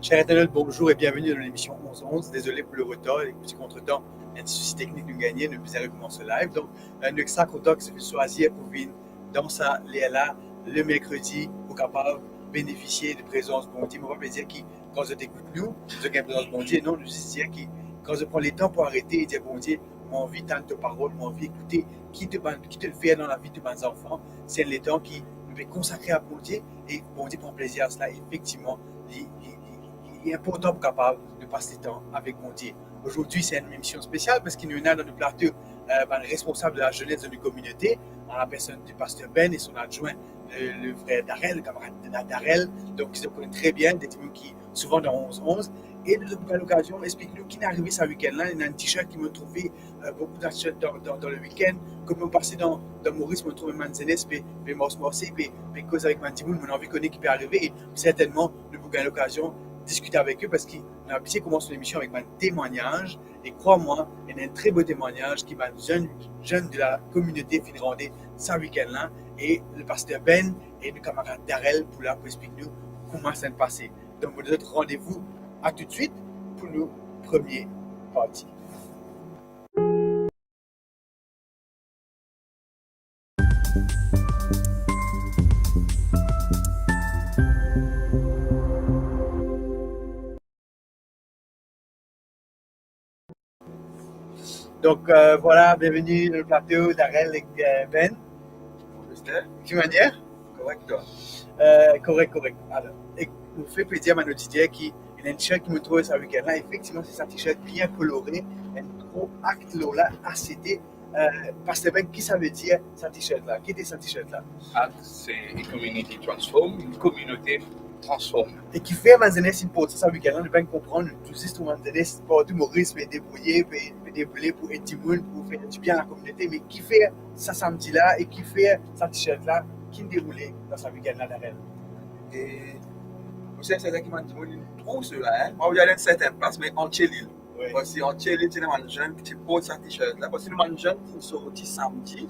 Cher internaute, bonjour et bienvenue dans l'émission 11-11. Désolé pour le retard, les petits contretemps, un petit souci technique nous gagner, nous bizarre recommencer live. Donc, nous sac autant que se fait choisir pour venir dans sa là le mercredi pour capable bénéficier de présence bon Dieu. On va pas dire qui, quand je t'écoute nous, je gagne présence bon Dieu. Non, nous juste dire qui, quand je prends les temps pour arrêter et dire bon Dieu, j'ai envie d'entendre ta parole, j'ai envie d'écouter qui te le fait dans la vie de mes enfants. C'est les temps qui nous fait consacrer à bon Dieu et bon Dieu prend plaisir à cela. Effectivement, il est important pour capable de passer du temps avec mon Dieu. Aujourd'hui, c'est une émission spéciale parce qu'il nous a dans le plateau le responsable de la jeunesse de notre communauté, en la personne du pasteur Ben et son adjoint, le frère Darrell, le camarade Darrell. Donc, ils se connaissent très bien, des témoins qui souvent dans 11-11. Et nous avons l'occasion, explique-nous qui est arrivé ce week-end-là. Il y a un t-shirt qui m'a trouvé, beaucoup de t-shirts dans le week-end. Comme on passait dans Maurice, on trouve Manzenes, puis Morsi, puis cause avec Mantimoun, on a envie de connaître qui peut arriver. Et certainement, nous avons l'occasion discuter avec eux parce qu'on a habitué commencer l'émission avec un témoignage et crois-moi, il y a un très beau témoignage qui m'a jeune de la communauté finlandais ce week-end-là et le pasteur Ben et le camarade Darrell pour expliquer nous comment ça s'est passé. Donc, vous autres, rendez-vous à tout de suite pour nos premiers parties. Donc voilà, bienvenue dans le plateau d'Arel et Ben. De manière Correct, toi. Correct. Alors, et vous fait plaisir à nos Didier qui il y a un t-shirt qui me trouve ce week-end-là. Effectivement, c'est un t-shirt bien coloré, un gros acte là, ACT. Parce que Ben, qui ça veut dire ce t-shirt-là? Qui était ce t-shirt-là? Acte, c'est une communauté transforme, une communauté transforme. Et qui fait Manzenes une porte ce week-end-là, nous bien comprendre tout ce que Manzenes, pour tout Maurice, peut débrouiller, peut débrouiller pour aider tout le monde, pour faire du bien à la communauté, mais qui fait ça samedi-là et qui fait ce t-shirt-là, qui déroulé dans ce week-end-là d'Arel? Et vous savez, c'est ça qui m'a dit, on trouve cela, hein. Moi, vous allez à une certaine place, mais en Tchélil. Oui. Parce qu'en Tchélil, tu as un jeune qui porte ce t-shirt-là. Parce que le jeune qui sorti samedi,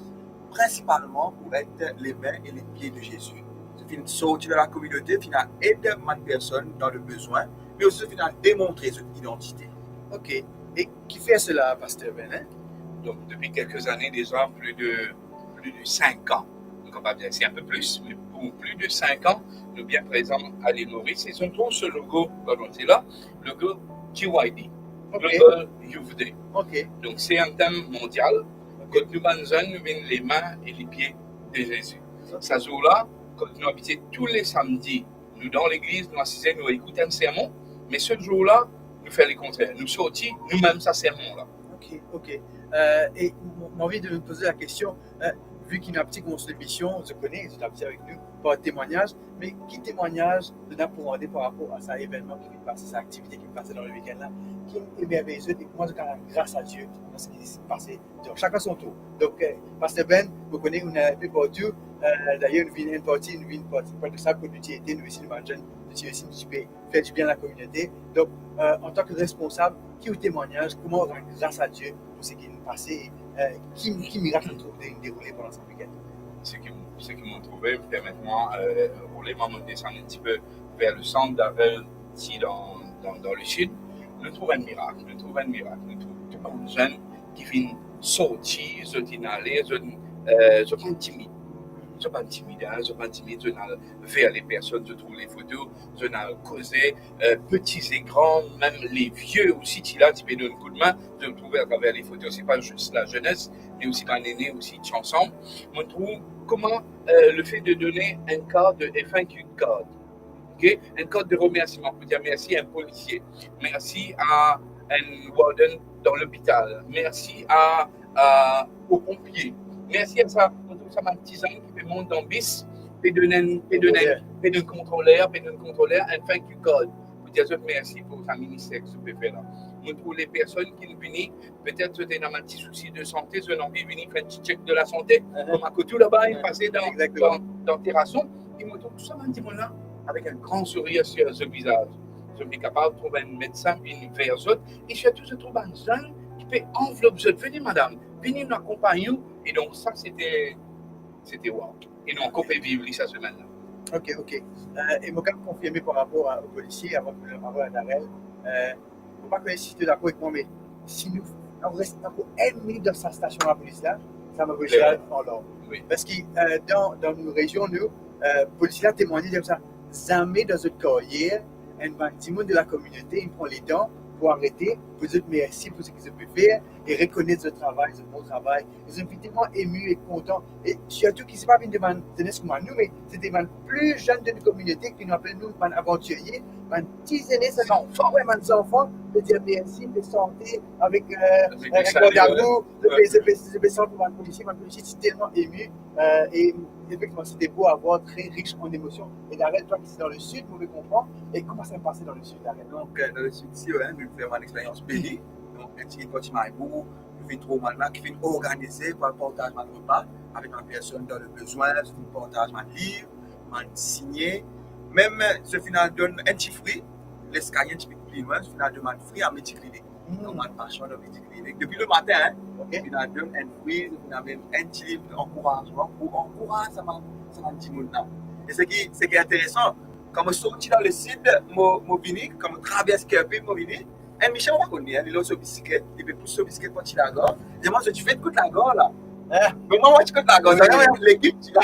principalement pour être les mains et les pieds de Jésus. C'est une sortie de la communauté, qui a aidé une personne dans le besoin, mais aussi qui a démontré son identité. Ok. Et qui fait cela, pasteur Ben? Hein? Donc, depuis quelques années, déjà, plus de 5 ans. Donc, on va dire c'est un peu plus, mais pour plus de 5 ans, nous sommes bien présents à l'île Maurice. Et on trouve ce logo, c'est là, le logo GYD, Okay. Global Youth Day. Ok. Donc, c'est un thème mondial. Quand nous sommes nous venons les mains et les pieds de Jésus. Ça jour-là, quand nous habitons tous les samedis, nous dans l'église, nous assistons, nous écoutons un sermon, mais ce jour-là, nous faisons le contraire. Nous sortons nous-mêmes ce sermon-là. Ok. Et j'ai envie de me poser la question, vu qu'il y a un petit commence l'émission, je connais, je l'ai avec nous, par témoignage, mais qui témoignage de nous pour demander par rapport à cet événement qui vient de passer, cette activité qui vient de passer dans le week-end-là, qui est merveilleux et moi je quand même grâce à Dieu dans ce qui s'est passé. Donc, chacun son tour. Donc, Pasteur Ben, vous connaissez, on a un peu partout. D'ailleurs, nous venons une partie de ça pour nous aider, nous aussi, nous mangeons, nous aussi, nous faire du bien à la communauté. Donc, en tant que responsable, qui vous témoignage, comment on rend grâce à Dieu pour ce qui est passé, qui miracle nous trouve déroulé pendant ce week-end? Ce qui m'ont trouvé, permettez-moi, rouler ma descendre un petit peu vers le centre d'Arel, ici dans le sud, nous trouvons un miracle. Nous trouvons tout le monde jeune qui vient sortir, ils sont allés, ils sont pas timides. Ils sont pas timides, ils ont vers les personnes, je trouve les photos, ils ont causé, petits et grands, même les vieux aussi, tu peux donner un coup de main, je me trouve à travers les photos, c'est pas juste la jeunesse, mais aussi les aînés aussi, ensemble. Je trouve comment le fait de donner un code de FAQ code, okay? Un code de remerciement pour dire merci à un policier, merci à un warden dans l'hôpital, merci aux pompiers, merci à ça. Ça m'a petit qui peut monter en bis, peut donner un contrôleur, un FAQ code. Pour dire merci pour ta ministère que tu peux faire là. Nous trouvons les personnes qui nous viennent, peut-être que tu as un petit souci de santé, tu as envie de venir faire un petit check de la santé, comme à côté là-bas, il passait dans Terrasson, et nous trouvons tout ça, là, avec un grand sourire sur ce visage. Je suis capable de trouver un médecin, une vers autres, et surtout, je trouve un jeune qui peut envelopper, venez madame, venez nous accompagner, et donc ça, c'était wow. Et donc, on peut vivre cette semaine-là. OK. Et moi, quand vous confirmez par rapport aux policiers, avant que avant à Darrell, faut pas que si tu es d'accord avec moi, mais si nous on reste encore ennemi dans sa station à la police là, ça m'a réussi à en l'ordre. Oui. Parce que dans nos régions, nous, policiers là témoignent comme ça, jamais dans notre carrière, un petit monde de la communauté, ils prennent les temps pour arrêter, pour dire merci pour ce qu'ils ont pu faire et reconnaître ce travail, ce bon travail. Ils sont tellement émus et contents. Et surtout qu'ils ne sont pas venus de jeunesse comme nous, mais c'est des plus jeunes de notre communauté qui nous appellent nous des aventuriers, des petits aînés, ça enfants, ouais, des enfants, de dire merci, de santé avec un d'amour, de centre pour un policier. Un policier, c'est tellement ému. Et effectivement, c'était beau à voir, très riche en émotions. Et Darrell, toi qui es dans le sud, vous me comprendre. Et comment ça s'est passé dans le sud, Darrell? Donc, dans le sud ici, ouais, nous faisons une expérience bénie. Donc, un petit parti Maïbou, nous faisons trop mal, qui fait organiser pour le partage de repas avec une personne dans le besoin, c'est un partage de livres, de signer. Même ce final donne un petit fruit, les scagnes un petit peu plus loin, ce final donne un fruit à multiplier. Donc, on passion de multiplier. Depuis le matin, hein, okay. Final donne un fruit, on même un petit livre d'encouragement pour encourager ça m'a dit monde là. Et ce qui est intéressant, quand je sortis dans le sud, je vini, quand je traverse Kerpé, je vini, un Michel m'a connu, il est sur bicyclette, il peut pousser sur bicyclette pour tirer la gare. Et moi, tu fais de côté la gare là. Mais moi, tu côté la gare, c'est l'équipe, tu l'as.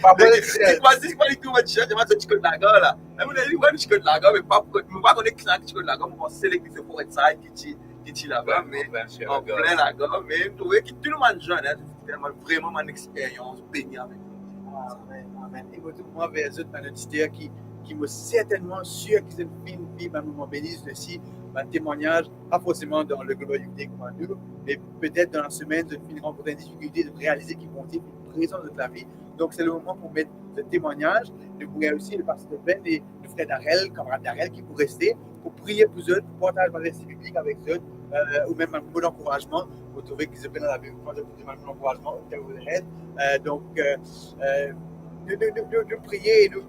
Pas bon, c'est pas du tout, moi, tu côté la gare là. Et moi, je dis, ouais, tu côté la gare, mais pas connaître qui tu côté la gare, moi, c'est l'équipe de Forêt Side qui tire là-bas, mais en plein la gare, mais je trouvais que tout le monde jeune, c'était vraiment mon expérience bénie avec Amen, amen. Et moi, vers eux, dans notre idée qui m'a certainement sûr qu'ils ont fait une vie, un moment béni aussi, un témoignage, pas forcément dans le Global Youth comme nous, mais peut-être dans la semaine, de finir rencontrer une difficulté, de réaliser qu'ils vont être présents dans la vie. Donc, c'est le moment pour mettre ce témoignage. Nous pourrions aussi le pasteur Ben et le frère Darrell, camarade Darrell, qui pourraient rester pour prier pour eux, pour partager la récit biblique avec eux, ou même un mot d'encouragement pour trouver qu'ils se prennent dans la Bible, pour un mot d'encouragement au cas où vous êtes. Donc, de prier et nous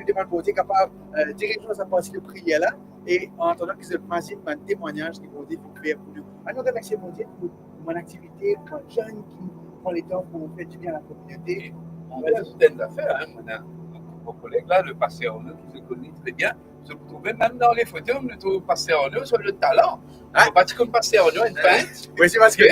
demander pour être capable de diriger sa pensée de prière là et en attendant qu'ils se passent un témoignage qui vont dire faire pour nous. À nous remercier mon Dieu pour mon activité, pour les jeunes qui prend les temps pour faire du bien à la communauté. On a certaines affaires, hein. Mon collègue là, le pasteur Arnaud, qui se connaît très bien, se trouvait même dans les photos, on trouve pasteur Arnaud sur le talent. On va dire comme pasteur Arnaud, une peinte. Oui, c'est parce que.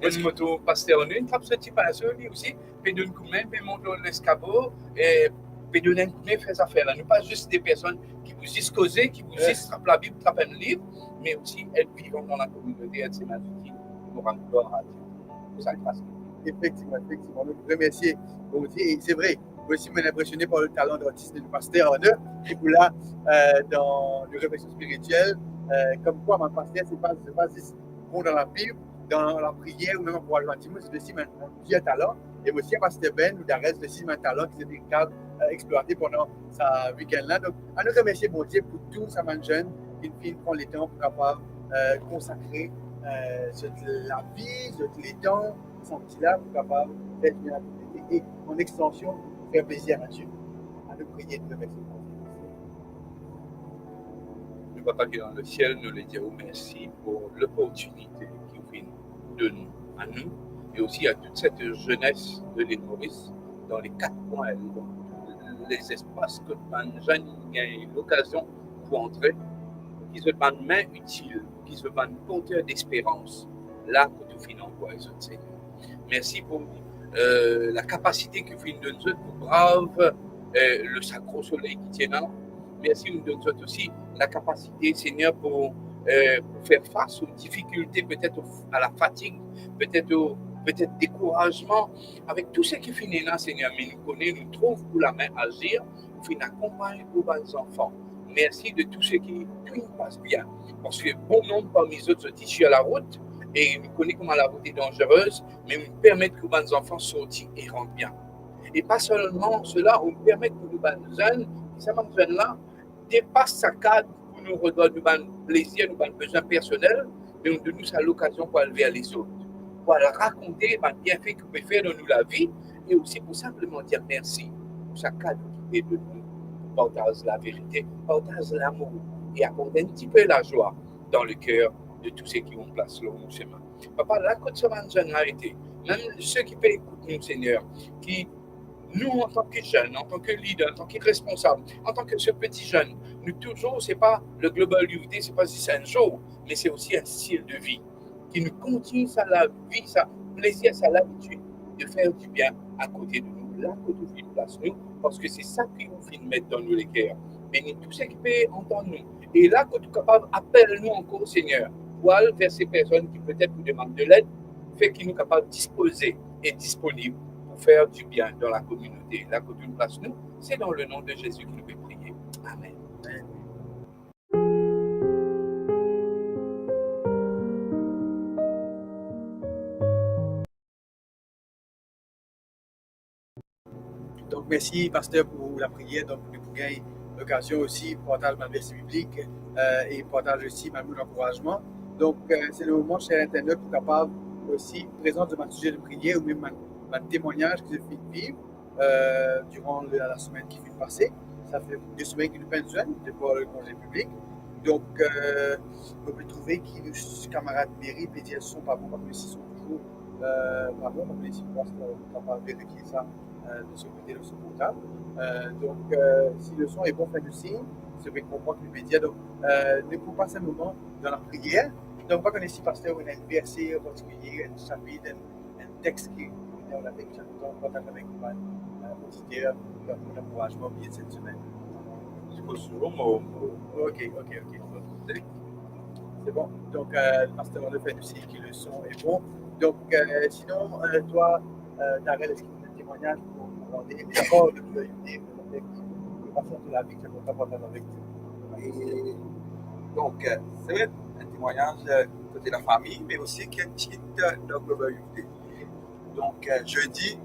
Une moto pasteur Arnaud, une trappe ce type à lui aussi, puis d'une coup même, puis monte l'escabeau, et puis d'une coup même, fait affaire là. Nous pas juste des personnes qui vous disent causer, qui vous disent trappe la Bible, trappe un livre, mais aussi elles vivent dans la communauté, elles s'imaginent, nous rendent gloire à Dieu. C'est ça qui passe. Effectivement. Nous remercier mon Dieu. Et c'est vrai, moi aussi, je suis impressionné par le talent d'artiste du pasteur Arnaud, qui est là dans les réflexions spirituelles. Comme quoi, mon pasteur, c'est pas juste bon dans la Bible, dans la prière ou même pour aller gentiment, c'est aussi un vieux talent. Et aussi, pasteur Ben ou Darès, c'est aussi un talent qui s'est véritable exploité pendant sa week-end là. Donc, à nous remercier, mon Dieu, pour tous ces jeunes qui prennent les temps pour capable consacrer la vie, les temps, sont là pour capable d'être bien accompagné et en extension, faire plaisir à Dieu. À nous prier de remercier. Le Papa qui est dans le ciel, nous lui disons merci pour l'opportunité qu'il fait de nous, à nous, et aussi à toute cette jeunesse de l'île Maurice, dans les 4 coins, dans les espaces que les jeunes ont l'occasion pour entrer, qui se vendent main utile, qui se vendent porteur d'espérance, là que tout finit en quoi, Seigneur. Merci pour la capacité que vous nous donne pour brave le sacro soleil qui tient là. Merci, nous donne aussi la capacité, Seigneur, pour faire face aux difficultés, peut-être à la fatigue, peut-être découragement, avec tout ce qui finit là, Seigneur. Mais nous connaissons, nous trouvons pour la main agir, nous accompagner pour les enfants. Merci de tout ce qui passe bien. Parce que bon nombre parmi les autres sortis sur la route, et nous connaissons comment la route est dangereuse, mais nous permettent que nos enfants sortent et rentrent bien. Et pas seulement cela, on permet que nos jeunes, ces jeunes-là, dépassent sa cadre pour nous redonner nos plaisirs, nos besoins personnels, mais on donne nous à l'occasion pour aller vers les autres, pour leur raconter les bienfaits que peut faire dans nous la vie, et aussi pour simplement dire merci pour sa cadre qui est de nous. Partage la vérité, partage l'amour, et apporter un petit peu la joie dans le cœur de tous ceux qui ont place sur mon chemin. Papa, là, quand ce jeune a été, même ceux qui peuvent écouter nous, Seigneur, qui Nous, en tant que jeunes, en tant que leaders, en tant que responsables, en tant que ce petit jeune, nous toujours, c'est pas le Global Youth Day, c'est pas juste un jour, mais c'est aussi un style de vie qui nous continue ça la vie, ça plaisir, ça l'habitude de faire du bien à côté de nous, là que nous vivons place nous, parce que c'est ça qui nous fait mettre dans nous les cœurs. Mais nous tous équipés entendre nous. Et là que tu es capable, appelle-nous encore, Seigneur, pour aller vers ces personnes qui peut-être nous demandent de l'aide, fait qu'ils nous capables de disposer et disponibles pour faire du bien dans la communauté. Là que tu nous places nous, c'est dans le nom de Jésus que nous pouvons prier. Amen. Donc, merci, pasteur, pour la prière. Donc, nous pouvons gagner l'occasion aussi pour partager ma verset biblique et partager aussi ma mot d'encouragement. Donc, c'est le moment, chers internautes, pour capable aussi présenter ma sujet de prière ou même ma témoignage que j'ai fait vivre durant la semaine qui vient de passer. Ça fait 2 semaines que nous sommes jeunes depuis le congé public. Donc, vous pouvez trouver que nos camarades mairie peut dire sont pas bons, parce que sont toujours pas bons, donc ici, je pense qu'on est capable de vérifier ça de ce côté de ce portable. Donc, si le son est bon, faites le signe, c'est vrai qu'on comprend que les médias. Donc, ne pouvons passer un moment dans la prière. Donc, on va connaître ici, pasteur, on a un verset en particulier, un chapitre, un texte qui est dans la texte, on partage avec un auditeur, un encouragement bien cette semaine. Je pose toujours mon. Ok. C'est bon. Donc, le pasteur, on a fait aussi que le son est bon. Donc, sinon, toi, Darrell, est-ce que tu as un témoignage pour demander? Mais d'abord, le passage de la vie que tu as partagé avec nous. Et donc, c'est vrai, un témoignage côté de la famille, mais aussi qui est un titre de Global Youth Day. Donc, jeudi,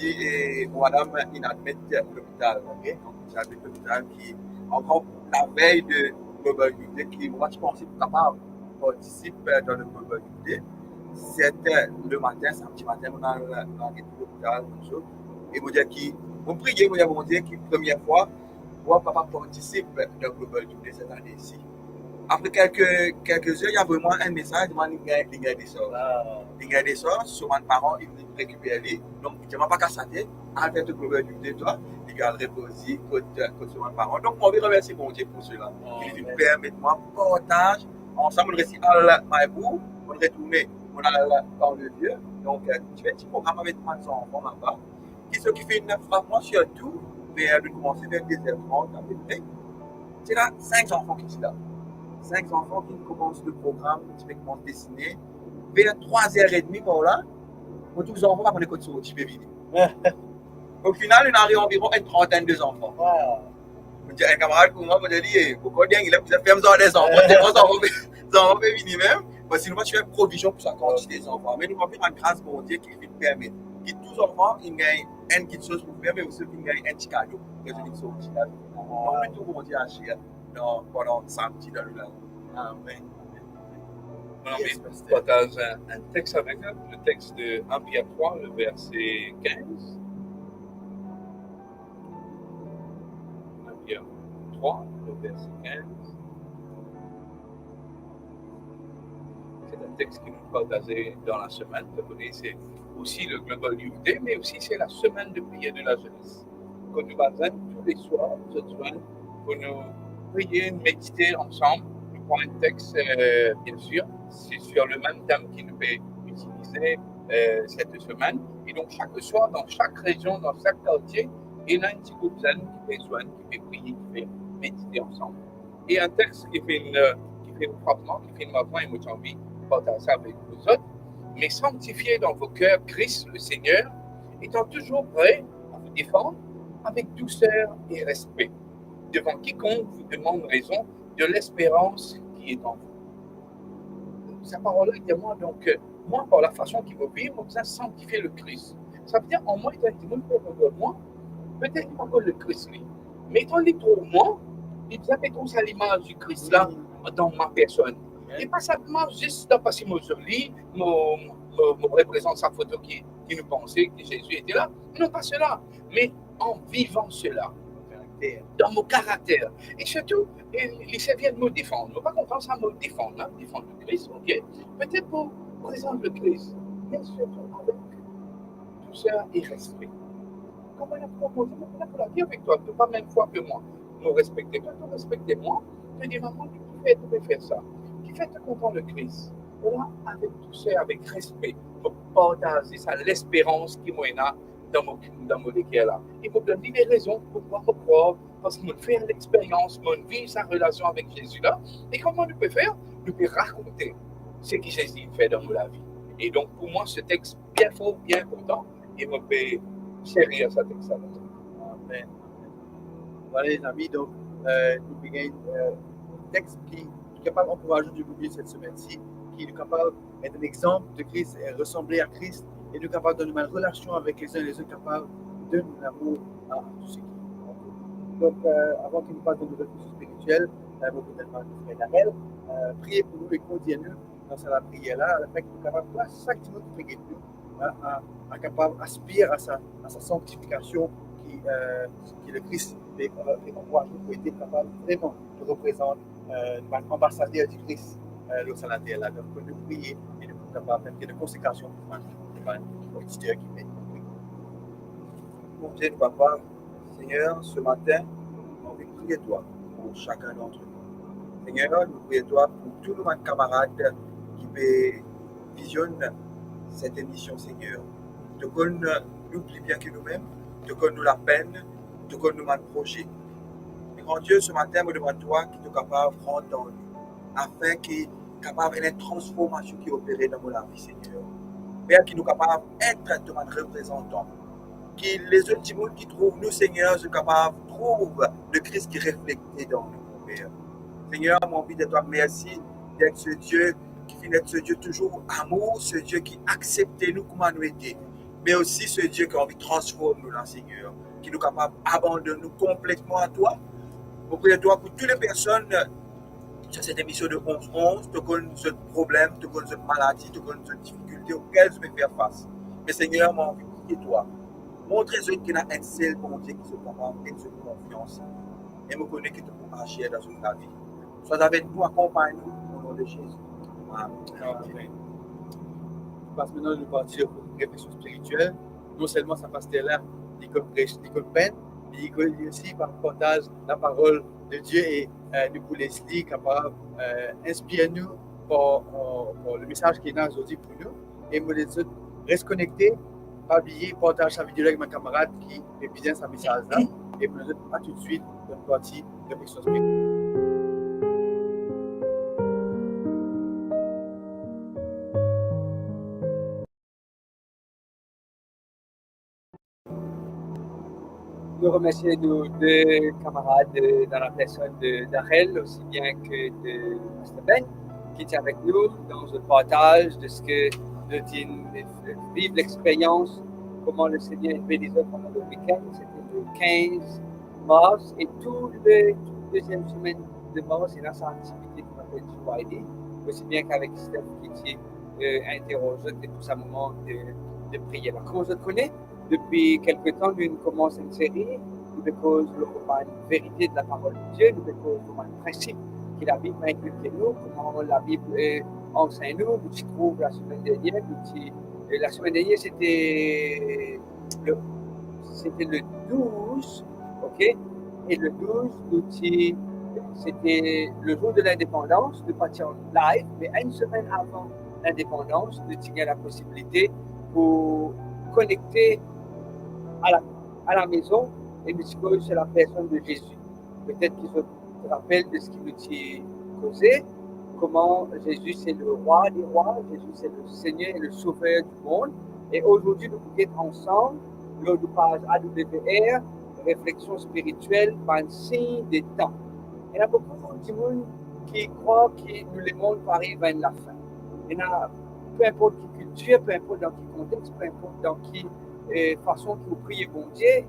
et madame inadmette l'hôpital. Okay? Donc, j'habite l'hôpital qui, encore la veille de Global Youth Day, qui, moi, je pensais capable de participer dans le Global Youth Day. C'était le matin, samedi matin, on a l'hôpital, et on dit qui, on prie, on dit qui, première fois, moi, papa participe dans le Global Youth Day cette année-ci. Après quelques heures, il y a vraiment un message, il y a des sorts. Il y a des sorts, sur mes parents, ils veulent récupérer. Donc, je ne vais pas casser la tête, avec le Global Youth Day, toi, il y a reposé contre mes parents. Donc, on va remercier mon Dieu pour cela. Il nous permet de partage. Ensemble, on réussit à Maïbou, on retourne, on a dans le lieu. Donc, je fais un petit programme avec mes enfants là-bas. Qui sont qui fait une frappe, surtout, mais de commencer vers 10h30 à peu près. C'est là 5 enfants qui sont là. 5 enfants qui commencent le programme, typiquement dessiné. Vers 3h30, voilà, pour tous les enfants, on est sur le venir. Au final, on arrive environ une trentaine d'enfants. Je dis un camarade pour moi, je dis, pourquoi il a fait des enfants, des enfants venir même. Parce que sinon, je fais provision pour sa quantité d'enfants. Mais nous avons fait une grâce pour Dieu qui permet que tous les enfants gagnent une petite chose pour faire, mais aussi qu'ils gagnent un petit cadeau. Donc, tout le monde dit à Chia pendant samedi dans le lundi. Amen. On partage un texte avec eux, le texte de 1 Pierre 3, le verset 15. 1 Pierre 3, le verset 15. C'est un texte qui nous partageait dans la semaine. Vous connaissez, c'est aussi le Global Youth Day, mais aussi c'est la semaine de prière de la jeunesse. Que nous basons tous les soirs, cette semaine, pour nous prier, méditer ensemble. Nous prenons un texte, bien sûr, c'est sur le même thème qui nous peut utiliser cette semaine. Et donc, chaque soir, dans chaque région, dans chaque quartier, il y a un petit groupe zen qui fait soin, qui fait prier, qui fait méditer ensemble. Et un texte qui fait une frappement, qui fait une marquement, et moi j'ai envie de partager ça avec vous autres. Mais sanctifiez dans vos cœurs Christ le Seigneur, étant toujours prêt à vous défendre avec douceur et respect, devant quiconque vous demande raison de l'espérance qui est en vous. Sa parole est à moi, donc, moi, par la façon qu'il veut vivre, on a sanctifié le Christ. Ça veut dire, en moi, il dit, moi, peut-être pas que le Christ, lui, mais étant les trop moi, il vous appelle tous à l'image du Christ là, dans ma personne. Et pas simplement juste dans parce que mon joli, me représente sa photo qui nous pensait que Jésus était là. Non, pas cela, mais en vivant cela, dans mon caractère. Et surtout, il s'agit de me défendre. Je ne pas confiance à me défendre, hein, défendre le Christ, ok. Peut-être pour présenter le Christ, mais surtout avec douceur et respect. comment la proposer, comment la vie avec toi, de pas même fois que moi, nous respecter, toi, nous respecter moi, te dire, maman, tu peux faire ça, qui fait te comprendre le Christ. Voilà, avec tout ça, avec respect, pour partager ça, l'espérance qui m'en a dans mon cœur là. Il me donne des raisons pour pouvoir croire, parce qu'il me fait l'expérience, me vit sa relation avec Jésus là. Et comment nous peut faire? Nous peut raconter ce que Jésus fait dans la vie. Et donc, pour moi, ce texte bien fort, bien important, il me fait chérir ce texte-là. Amen. Voilà les amis, donc nous avons un texte qui est capable d'encourager du public cette semaine-ci, qui est capable d'être un exemple de Christ et ressembler à Christ, et nous capable de nous mettre en relation avec les uns et les autres, capable de nous amour à tout ce qui est. Donc, avant qu'il nous passe de nos réflexions spirituelles, vous pouvez demander à frère Darrell, priez pour nous et conduisez-nous dans cette prière-là, le fait que nous sommes capables, chaque minute qui prie nous, à capable d'aspirer à sa sanctification qui le Christ est encouragé pour être capable vraiment de représenter l'ambassadeur du Christ dans la terre. Donc, nous prier et nous sommes capables de consécration pour l'auditeur qui fait. Mon Dieu, Papa, Seigneur, ce matin, on veut prier toi pour chacun d'entre nous. Seigneur, nous prions toi pour tous nos camarades qui visionnent cette émission, Seigneur. De qu'on nous plus bien que nous-mêmes, de qu'on nous la peine, de qu'on nous projet. Mais grand Dieu, ce matin, je demande toi qui est capable de rendre dans nous, afin qu'il est capable de transformation qui est opérée dans la vie, Seigneur. Père, qui nous capable d'être de représentants. Que les autres qui trouvent nous, Seigneur, sont capables de trouver le Christ qui reflète dans nous, Père. Seigneur, mon envie de toi, merci d'être ce Dieu qui finit d'être ce Dieu toujours amour, ce Dieu qui accepte nous comme nous étions, mais aussi ce Dieu qui a envie de transformer nous, là, Seigneur, qui nous capable d'abandonner nous complètement à toi. Nous prions toi pour toutes les personnes sur cette émission de 11-11, tu connais ce problème, tu connais cette maladie, tu connais cette difficulté auxquelles je vais faire face. Mais Seigneur, mon envie de prier toi. Montrez-eux qu'il y a un seul bon Dieu qui se capable de se confiance et me connaît que tu peux agir dans toute la vie. Sois avec nous, accompagne-nous au nom de Jésus. Amen. Je passe maintenant une partie de réflexion spirituelle. Non seulement ça passe là, il peine, mais il aussi par partage la parole de Dieu et nous pour les lire, capable inspire-nous par le message qui est là aujourd'hui pour nous et nous les autres reste connectés. Pas oublier, partage sa vidéo avec ma camarade qui est bien sa message là. Et nous à tout de suite dans une partie de réflexion spirituelle. Nous remercions nos deux camarades dans la personne de Darrell, aussi bien que de Pasteur Ben, qui est avec nous dans le partage de ce que nous vivons l'expérience, comment le Seigneur est béni pendant le week-end. C'était le 15 mars et toute la deuxième semaine de mars, il y a sa activité qu'on appelle Friday, aussi bien qu'avec Steph qui interroge et tout ça moment de prière. Comment je le connais? Depuis quelque temps, nous commençons une série, nous déposons une vérité de la parole de Dieu, nous déposons un principe que la Bible inculque nous, comment la Bible enseigne nous, nous trouvons la semaine dernière, la semaine dernière c'était le 12, ok? Et le 12, c'était le jour de l'indépendance, nous partions en live, mais une semaine avant l'indépendance, nous avions la possibilité pour connecter à la maison et nous disons c'est la personne de Jésus. Peut-être qu'ils se rappellent de ce qu'il nous a causé, comment Jésus c'est le roi des rois, Jésus c'est le Seigneur et le sauveur du monde. Et aujourd'hui, nous pouvons être ensemble, lors du page AWR, réflexion spirituelle, par un signe des temps. Il y a beaucoup de monde qui croient que nous les mondes arrivent à la fin. Il y a peu importe qui culture, peu importe dans quel contexte, peu importe dans quelle façon que vous priez bon Dieu,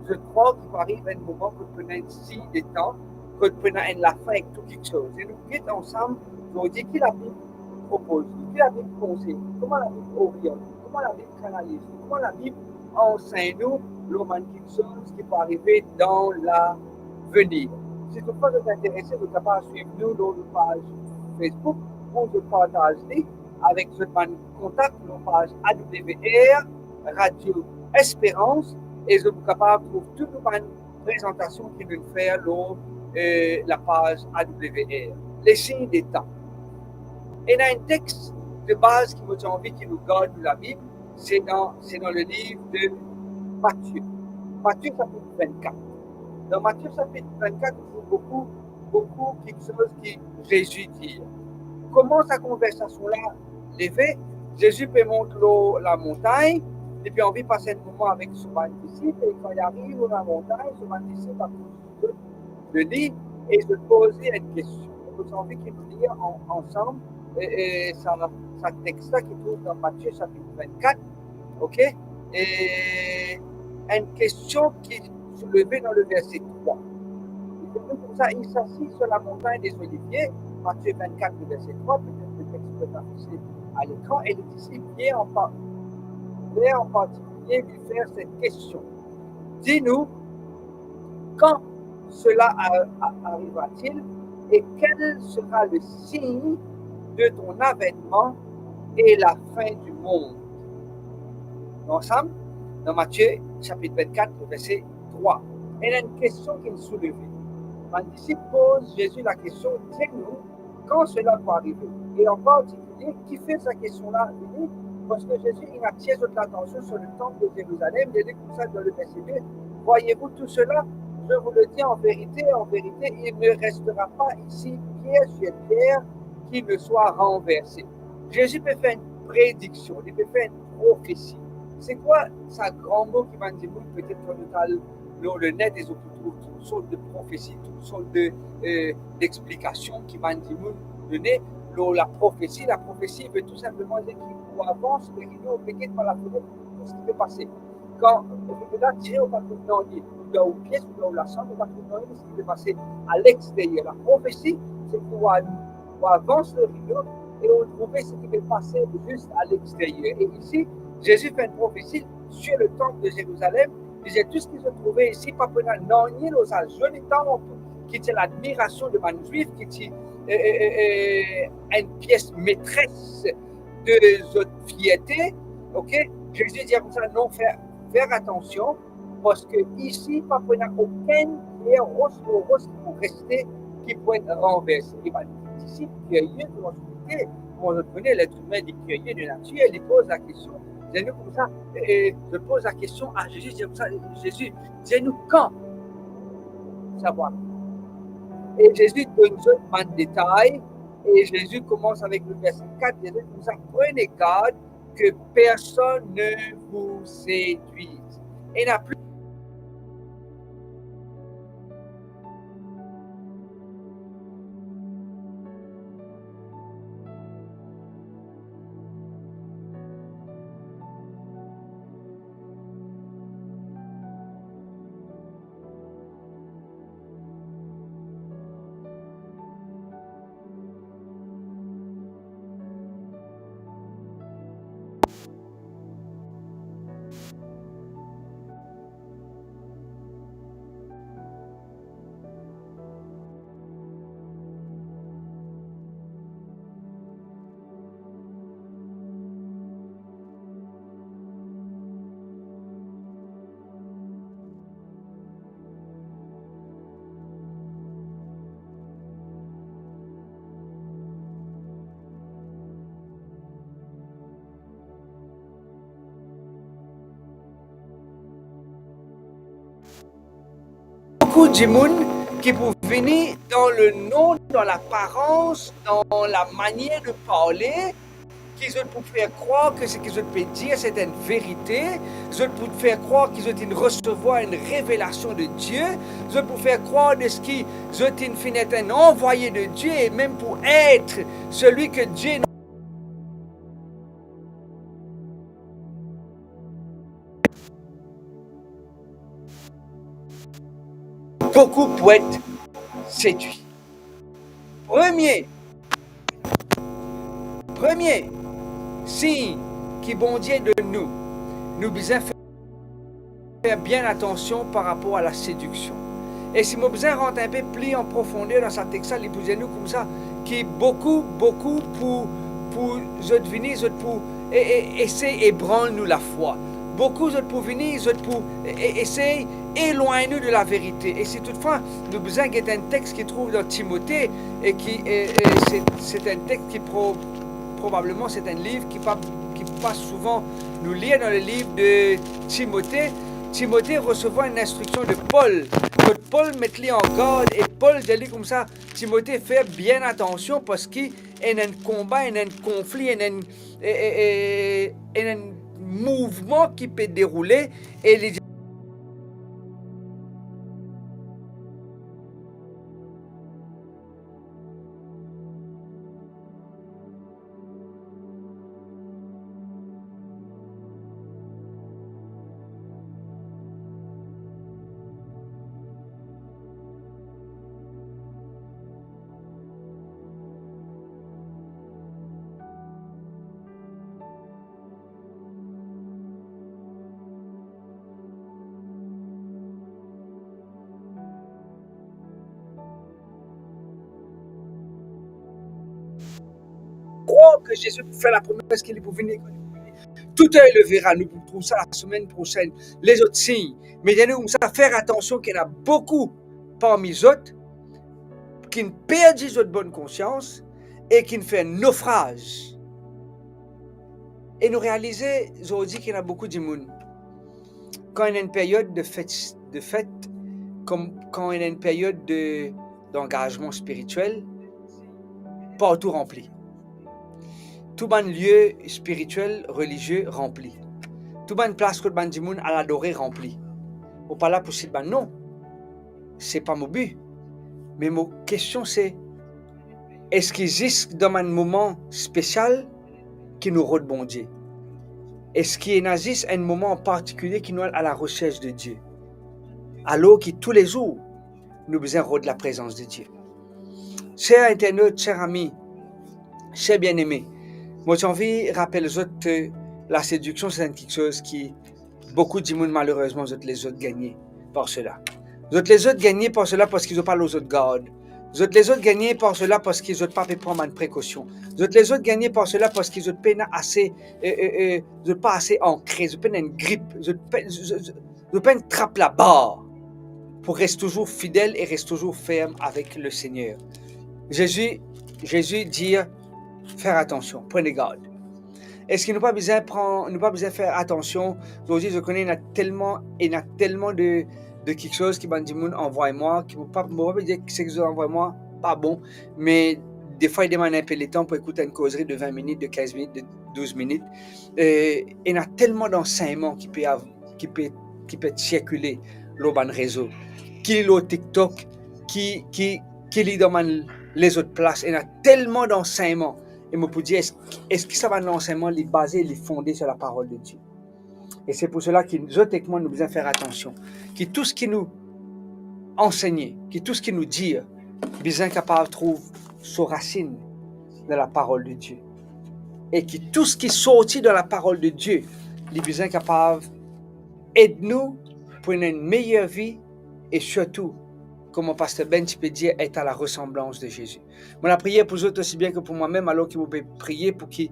je crois qu'il va arriver un moment que vous prenez un signe des temps, que vous prenez la fin avec tout quelque chose. Et nous pouvons ensemble, nous dire qui la Bible propose, qui la Bible conseille, comment la Bible oriente, comment la Bible canalise, comment la Bible enseigne nous l'homme quelque chose qui peut arriver dans l'avenir. Si toutefois vous êtes intéressé, vous êtes capable de suivre nous dans notre page Facebook, ou de partager avec votre contact, notre page AWR, Radio Espérance, et je suis capable de trouver toute une présentation qui nous fait la page AWR. Les signes des temps. Et il y a un texte de base qui m'a envie qui nous garde de la Bible, c'est dans le livre de Matthieu. Matthieu chapitre 24. Dans Matthieu chapitre 24, il y a beaucoup quelque chose que Jésus dit. Comment sa conversation-là l'est faite? Jésus peut monter la montagne, et puis on vit passer un moment avec son disciple, et quand il arrive à la montagne, son disciple a le lit et se poser une question. J'ai envie qu'il nous lise ensemble sa texte-là qui trouve dans Matthieu chapitre 24, ok? Et une question qui est soulevée dans le verset 3. Comme ça, il s'assit sur la montagne des Oliviers, Matthieu 24, le verset 3, peut-être le texte peut être affiché à l'écran, et le disciple vient en particulier lui faire cette question. Dis-nous, quand cela arrivera-t-il et quel sera le signe de ton avènement et la fin du monde? Ensemble, dans Matthieu chapitre 24, verset 3. Il y a une question qui est soulevée. Un disciple pose Jésus la question, dis-nous quand cela va arriver. Et en particulier, qui fait sa question-là? Parce que Jésus il attire toute l'attention sur le temple de Jérusalem. Il dit comme ça dans le verset 2, voyez-vous tout cela? Je vous le dis en vérité, il ne restera pas ici pierre sur pierre qui ne soit renversé. Jésus peut faire une prédiction, il peut faire une prophétie. C'est quoi ça grand mot qui va dire, peut-être qu'on dans le net, ils ont trouvé toutes sortes de prophéties, toutes sortes d'explications qui vont donner. La prophétie veut tout simplement dire qu'il avance le rideau obliqué par la fenêtre, tout ce qui peut passer. Quand on peut tirer au papier d'ornier, ou dans une pièce, ou dans la chambre, au papier d'ornier, ce qui peut passer à l'extérieur. La prophétie, c'est qu'on avance le rideau et on trouve ce qui peut passer juste à l'extérieur. Et ici, Jésus fait une prophétie sur le temple de Jérusalem. Il disait tout ce qu'ils ont trouvé ici, pas pour n'ennier aux joli temple, qui était l'admiration de man juif, qui était une pièce maîtresse de notre piété. Ok? Jésus dit comme ça, non, faire attention, parce que ici, pas pour aucune pierre rose qui peut rester, qui peut être renversée. Il va dire ici, curieux de l'hospitalité, on connaît l'être humain des curieux de nature, il pose la question. Dis-nous comme ça, je pose la question à Jésus, Jésus, dis-nous quand ça va. Et Jésus donne un détail, et Jésus commence avec le verset 4, il dit comme ça, prenez garde que personne ne vous séduise. Et n'a plus beaucoup de monde qui peuvent venir dans le nom, dans l'apparence, dans la manière de parler, qu'ils peuvent faire croire que ce qu'ils peuvent dire, c'est une vérité. Ils peuvent faire croire qu'ils ont recevoir une révélation de Dieu. Ils peuvent faire croire de ce qu'ils ont être un envoyé de Dieu, et même pour être celui que Dieu beaucoup pour être séduit. Premier signe qui bon Dieu de nous besoin faire bien attention par rapport à la séduction. Et si nous besoin rentrer un peu plus en profondeur dans sa texte, il vous nous comme ça, qui beaucoup pour devenir pour essayer ébranler nous la foi. beaucoup d'autres pour venir, d'autres pour essayer éloigner nous de la vérité. Et si toutefois nous avons besoin d'un texte qui trouve dans Timothée et qui c'est un texte qui probablement c'est un livre qui passe souvent nous lire dans le livre de Timothée. Timothée recevant une instruction de Paul. Que Paul mette-lui en garde et Paul dit comme ça, Timothée fait bien attention parce qu'il y a un combat, il y a un conflit, il y a un mouvement qui peut dérouler et les croient que Jésus fait la promesse qu'il est pour venir. Tout œil le verra, nous trouvons ça la semaine prochaine, les autres signes. Mais il y a nous ça faire attention qu'il y en a beaucoup parmi les autres qui ne perdent votre bonne conscience et qui ne font un naufrage. Et nous réalisons aujourd'hui qu'il y en a beaucoup de monde. Quand il y a une période de fête comme quand il y a une période d'engagement spirituel, partout rempli. Tout un lieu spirituel, religieux rempli. Tout une place que le monde à l'adorer rempli. On parle là pour dire, non, c'est pas mon but. Mais ma question c'est, est-ce qu'il existe dans un moment spécial qui nous rôde bon Dieu? Est-ce qu'il existe un moment en particulier qui nous est à la recherche de Dieu? Alors que tous les jours, nous besoin de la présence de Dieu. Chers internautes, chers amis, chers bien-aimés, moi j'ai envie de rappeler aux autres que la séduction c'est quelque chose qui, beaucoup de monde malheureusement, les autres gagnent par cela. Les autres gagnent par cela parce qu'ils n'ont pas les autres gardes. Les autres gagnent par cela parce qu'ils n'ont pas pu prendre une précaution. Les autres gagnent par cela parce qu'ils n'ont pas assez ancré, ils n'ont pas une grippe, ils n'ont pas une trappe là-bas pour rester toujours fidèle et rester toujours ferme avec le Seigneur. Jésus dit, faire attention, prenez garde. Est-ce qu'il n'a pas besoin de faire attention? Aujourd'hui, je connais, il y a tellement de quelque chose qui m'a dit, envoie-moi, qui ne va pas dire que c'est que envoie-moi, pas bon, mais des fois, il demande un peu le temps pour écouter une causerie de 20 minutes, de 15 minutes, de 12 minutes. Il y a tellement d'enseignements qui peut circuler sur le réseau, qui est sur TikTok, qui est dans les autres places. Il y a tellement d'enseignements. Et je peux dire, est-ce que ça va l'enseignement est basé, est fondé sur la parole de Dieu? Et c'est pour cela que nous, nous devons faire attention. Que tout ce qui nous enseigne, que tout ce qui nous dit, besoin capable de trouver sa racine dans la parole de Dieu. Et que tout ce qui est sorti de la parole de Dieu, les besoin capable aide-nous pour une meilleure vie et surtout, comme mon pasteur Ben, tu peux dire, être à la ressemblance de Jésus. Moi, la prière pour vous autres aussi bien que pour moi-même, alors que vous pouvez prier pour que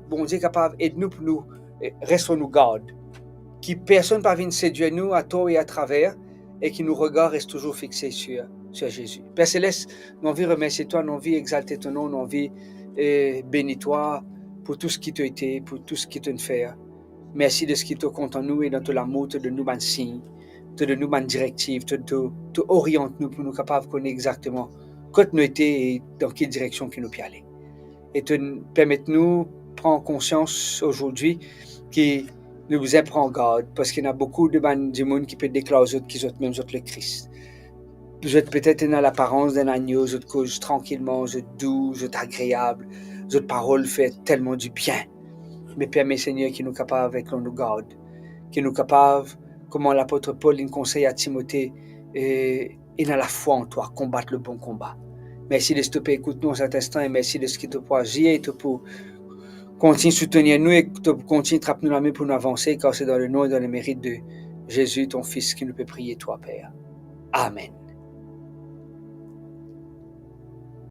bon Dieu capable aide-nous pour nous restons nous garde. Que personne ne vienne séduire nous à tort et à travers et que nos regards restent toujours fixés sur Jésus. Père Céleste, nous envie remercier toi, nous envie exalter ton nom, nous envie bénir toi pour tout ce qui t'a été, pour tout ce qui t'a fait. Merci de ce qui te compte en nous et dans tout l'amour, de nous un signe, de nous une directive, de oriente nous pour nous capables de connaître exactement quand nous étions et dans quelle direction que nous peut aller. Et permettre-nous prendre conscience aujourd'hui que nous vous prenons garde parce qu'il y a beaucoup de monde qui peut déclarer aux autres qu'ils ont même le Christ. Vous êtes peut-être dans l'apparence d'un agneau, vous êtes cause tranquillement, vous êtes doux, vous êtes agréable, votre parole fait tellement du bien. Mais permet Seigneur qui nous capable avec nous garde, qui nous capable, comme l'apôtre Paul il conseille à Timothée, et dans la foi en toi, combattre le bon combat. Merci de ce que tu écouter nous cet instant et merci de ce que tu peux agir et pour continuer à soutenir nous et continuer à trapper nous la main pour nous avancer car c'est dans le nom et dans le mérite de Jésus, ton Fils, qui nous peut prier toi, Père. Amen.